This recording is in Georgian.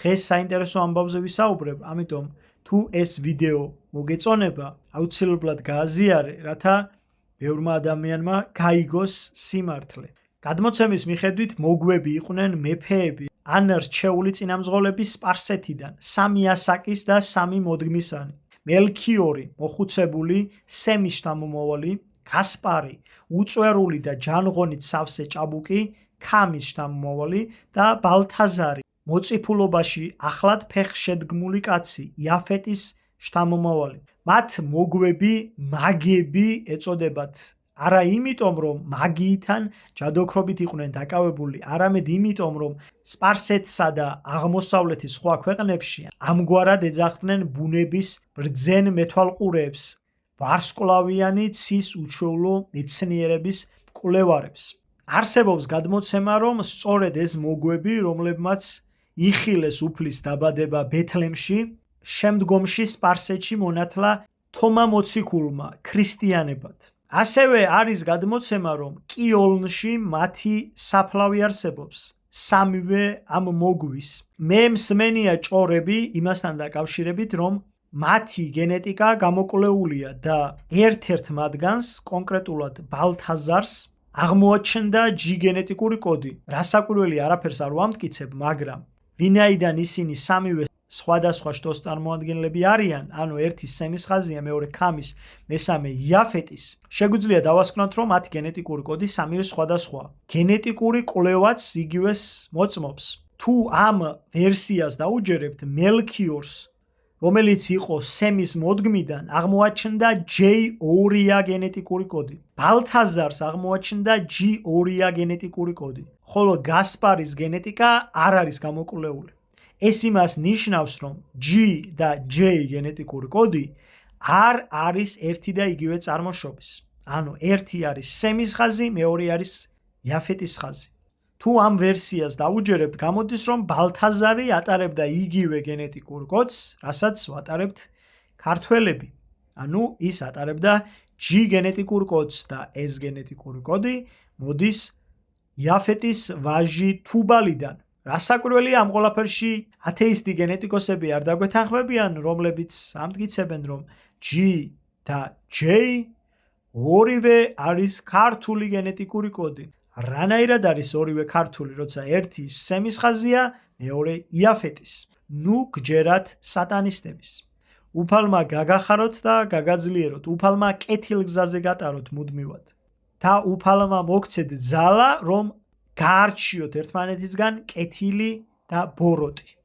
დღეს საინტერესო ამბავზე ვისაუბრებ, ამიტომ თუ ეს ვიდეო მოგეწონება, აუცილებლად გააზიარე, რათა ბევრმა ადამიანმა გაიგოს სიმართლე. გადმოცემის მიხედვით მოგვები იყვნენ მეფეები ან რჩეული წინამძღოლები სპარსეთიდან, 3 ასაკის და 3 მოდგმისანი. მელქიორი, მოხუცებული, სემის შთამომავალი, გასპარი, უწვერული და ჯანღონით სავსე ჭაბუკი, ქამის შთამომავალი და ბალთაზარი, მოწიფულობაში ახლად ფეხშედგმული კაცი, იაფეტის შთამომავალი. მათ მოგვები, მაგები ეწოდებათ. არა იმიტომ, რომ მაგიიდან ჯადოქრობით იყვნენ დაკავებული, არამედ იმიტომ, რომ სპარსეთსა და აღმოსავლეთის სხვა ქვეყნებში ამგვარად ეძახდნენ ბუნების ბრძენ მეთვალყურეებს, ვარსკვლავიანი ცის უჩვეულო მეცნიერების მკვლევარებს. არსებობს გადმოცემა, რომ სწორედ ეს მოგვები, რომლებმაც იხილეს უფლის დაბადება ბეთლემში, შემდგომში სპარსეთში მონათლა თომა მოციქულმა ქრისტიანებად. ასევე არის გადმოცემა, რომ კიოლნში მათი საფლავი არსებობს, 3-ვე ამ მოგვის. მე მსმენია ჭორები იმასთან დაკავშირებით, რომ მათი გენეტიკა გამოკვლეულია და ერთ-ერთ მათგანს, კონკრეტულად ბალთაზარს, აღმოაჩნდა G გენეტიკური კოდი. რასაკვირველი არაფერს არ ვამტკიცებ, მაგრამ ვინაიდან ისინი 3-ვე სხვადასხვა შტოს წარმოადგენლები არიან, ანუ ერთი სემის ხაზია, მეორე ქამის, მესამე იაფეტის, შეგვიძლია დავასკვნოთ, რომ მათი გენეტიკური კოდი 3-ვე სხვადასხვა. გენეტიკური კვლევაც იგივეს მოწმობს. თუ ამ ვერსიას დაუჯერებთ მელქიორს, რომელიც იყო სემის მოდგმიდან, აღმოაჩნდა J2-ია გენეტიკური კოდი. ბალთაზარს აღმოაჩნდა G2-ია გენეტიკური კოდი, ხოლო გასპარის გენეტიკა არ არის გამოკვლეული. ეს იმას ნიშნავს, რომ G და J გენეტიკური კოდი არ არის ერთი და იგივე წარმოშობის. ანუ ერთი არის სემის ხაზი, მეორე არის იაფეტის ხაზი. თუ ამ ვერსიას დაუჯერებთ, გამოდის, რომ ბალთაზარი ატარებდა იგივე გენეტიკურ კოდს, რასაც ვატარებთ ქართველები. ანუ ის ატარებდა G გენეტიკურ კოდს და ეს გენეტიკური კოდი მოდის იაფეტის ვაჟი თუბალიდან. რასაკვირველია ამ ყველაფერში ათეისტი გენეტიკოსები არ დაგვეთანხმებიან, რომლებიც ამტკიცებენ, რომ G და J ორივე არის ქართული გენეტიკური კოდი. რანაირად არის ორივე ქართული, როცა ერთი სემის ხაზია, მეორე იაფეტის. ნუ გჯერათ სატანისტების. უფალმა გაგახაროთ და გაგაძლიეროთ, უფალმა კეთილგზაზე გატაროთ მუდმივად. და უფალმა მოგცეთ ძალა, რომ გაარჩიოთ ერთმანეთისგან კეთილი და ბოროტი.